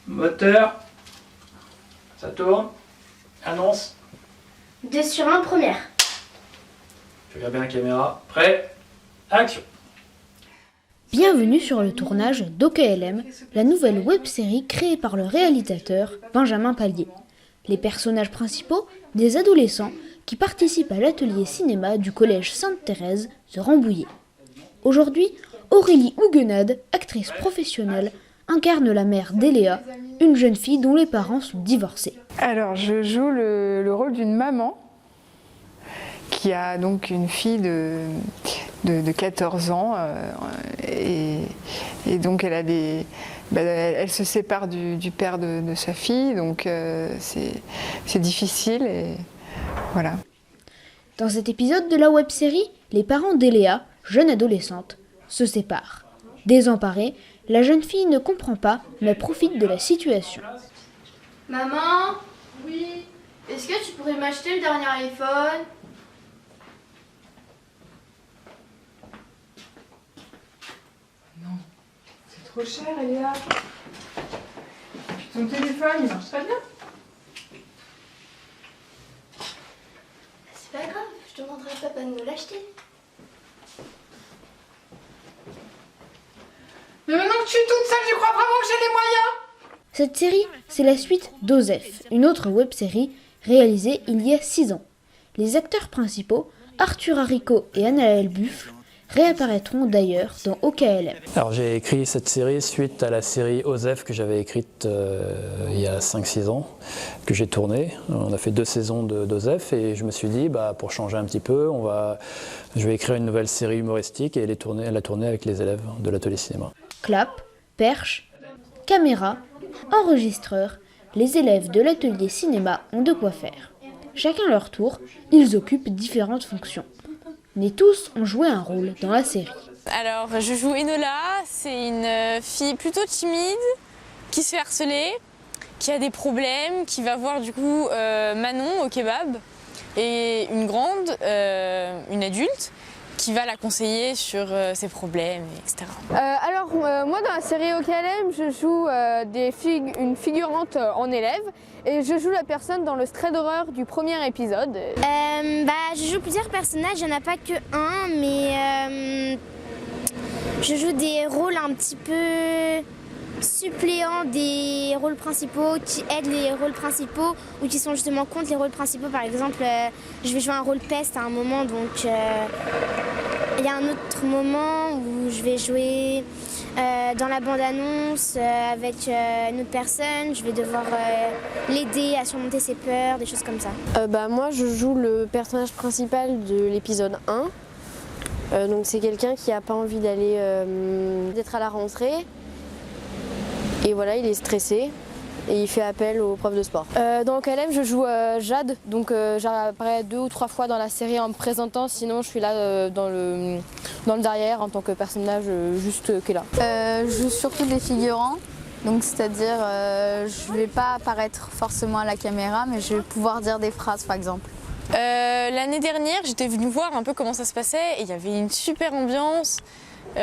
Moteur. Ça tourne. Annonce. 2 sur 1, première. Je regarde bien la caméra. Prêt. Action. Bienvenue sur le tournage d'OKLM, la nouvelle web-série créée par le réalisateur Benjamin Pallier. Les personnages principaux, des adolescents qui participent à l'atelier cinéma du collège Sainte-Thérèse de Rambouillet. Aujourd'hui, Aurélie Huguenade, actrice professionnelle, incarne la mère d'Eléa, une jeune fille dont les parents sont divorcés. Alors, je joue le rôle d'une maman qui a donc une fille de 14 ans et donc elle a elle se sépare du père de sa fille, donc c'est difficile et voilà. Dans cet épisode de la web-série, les parents d'Eléa, jeune adolescente, se séparent. Désemparée, la jeune fille ne comprend pas, mais profite de la situation. Maman? Oui? Est-ce que tu pourrais m'acheter le dernier iPhone? Non, c'est trop cher, Eléa. Puis ton téléphone, il marche très bien. C'est pas grave, je demanderai à papa de me l'acheter. Mais maintenant que je suis toute seule, tu crois vraiment que j'ai les moyens? Cette série, c'est la suite d'Osef, une autre web-série réalisée il y a 6 ans. Les acteurs principaux, Arthur Haricot et Anaël Buffle, réapparaîtront d'ailleurs dans OKLM. Alors j'ai écrit cette série suite à la série Osef que j'avais écrite il y a 5-6 ans, que j'ai tournée. On a fait 2 saisons d'Osef et je me suis dit, pour changer un petit peu, je vais écrire une nouvelle série humoristique et la tourner avec les élèves de l'atelier cinéma. Clap, perche, caméra, enregistreur, les élèves de l'atelier cinéma ont de quoi faire. Chacun leur tour, ils occupent différentes fonctions. Mais tous ont joué un rôle dans la série. Alors, je joue Enola, c'est une fille plutôt timide, qui se fait harceler, qui a des problèmes, qui va voir du coup Manon au kebab, et une grande, une adulte, qui va la conseiller sur ses problèmes, etc. Moi dans la série OKLM, je joue une figurante en élève et je joue la personne dans le stray d'horreur du premier épisode. Je joue plusieurs personnages, il n'y en a pas que un, mais je joue des rôles un petit peu suppléants des rôles principaux, qui aident les rôles principaux ou qui sont justement contre les rôles principaux. Par exemple, je vais jouer un rôle peste à un moment, donc il y a un autre moment où je vais jouer dans la bande-annonce avec une autre personne. Je vais devoir l'aider à surmonter ses peurs, des choses comme ça. Moi, je joue le personnage principal de l'épisode 1. Donc c'est quelqu'un qui n'a pas envie d'être à la rentrée. Et voilà, il est stressé et il fait appel au prof de sport. Dans OKLM, je joue Jade, donc j'apparais 2 ou 3 fois dans la série en me présentant, sinon je suis là dans le derrière en tant que personnage juste qui est là. Je joue surtout des figurants, donc c'est-à-dire je ne vais pas apparaître forcément à la caméra, mais je vais pouvoir dire des phrases par exemple. L'année dernière, j'étais venue voir un peu comment ça se passait et il y avait une super ambiance. Tout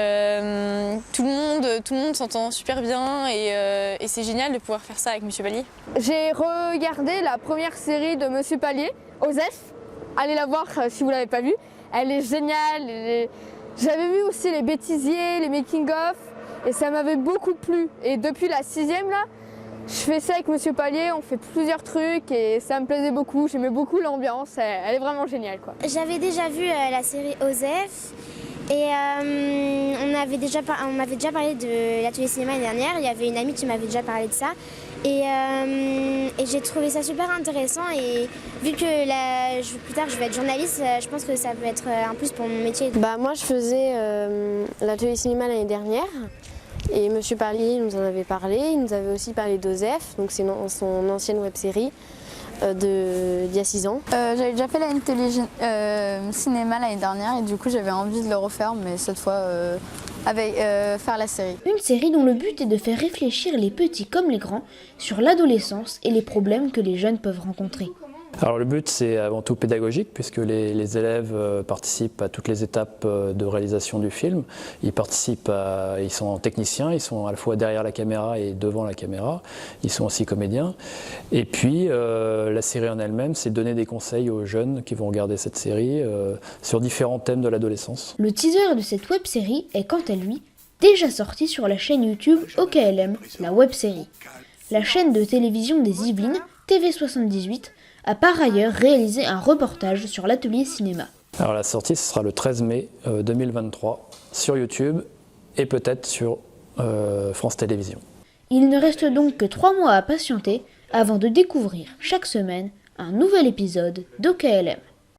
le monde s'entend super bien et c'est génial de pouvoir faire ça avec Monsieur Pallier. J'ai regardé la première série de Monsieur Pallier, Osef. Allez la voir si vous ne l'avez pas vue. Elle est géniale. J'avais vu aussi les bêtisiers, les making-of et ça m'avait beaucoup plu. Et depuis la 6e là, je fais ça avec Monsieur Pallier, on fait plusieurs trucs et ça me plaisait beaucoup. J'aimais beaucoup l'ambiance, elle est vraiment géniale, quoi. J'avais déjà vu la série Osef. Et on m'avait déjà parlé de l'atelier cinéma l'année dernière, il y avait une amie qui m'avait déjà parlé de ça. Et j'ai trouvé ça super intéressant et vu que plus tard je vais être journaliste, je pense que ça peut être un plus pour mon métier. Moi je faisais l'atelier cinéma l'année dernière et Monsieur Pallier nous en avait parlé, il nous avait aussi parlé d'Osef, donc c'est son ancienne web-série. D'il y a 6 ans. J'avais déjà fait l'atelier cinéma l'année dernière et du coup j'avais envie de le refaire, mais cette fois faire la série. Une série dont le but est de faire réfléchir les petits comme les grands sur l'adolescence et les problèmes que les jeunes peuvent rencontrer. Alors le but c'est avant tout pédagogique puisque les élèves participent à toutes les étapes de réalisation du film. Ils sont techniciens, ils sont à la fois derrière la caméra et devant la caméra. Ils sont aussi comédiens. Et puis la série en elle-même, c'est donner des conseils aux jeunes qui vont regarder cette série sur différents thèmes de l'adolescence. Le teaser de cette web-série est quant à lui déjà sorti sur la chaîne YouTube OKLM, la web-série. La chaîne de télévision des Yvelines, TV78, a par ailleurs réalisé un reportage sur l'atelier cinéma. Alors la sortie, ce sera le 13 mai 2023 sur YouTube et peut-être sur France Télévisions. Il ne reste donc que 3 mois à patienter avant de découvrir chaque semaine un nouvel épisode d'OKLM.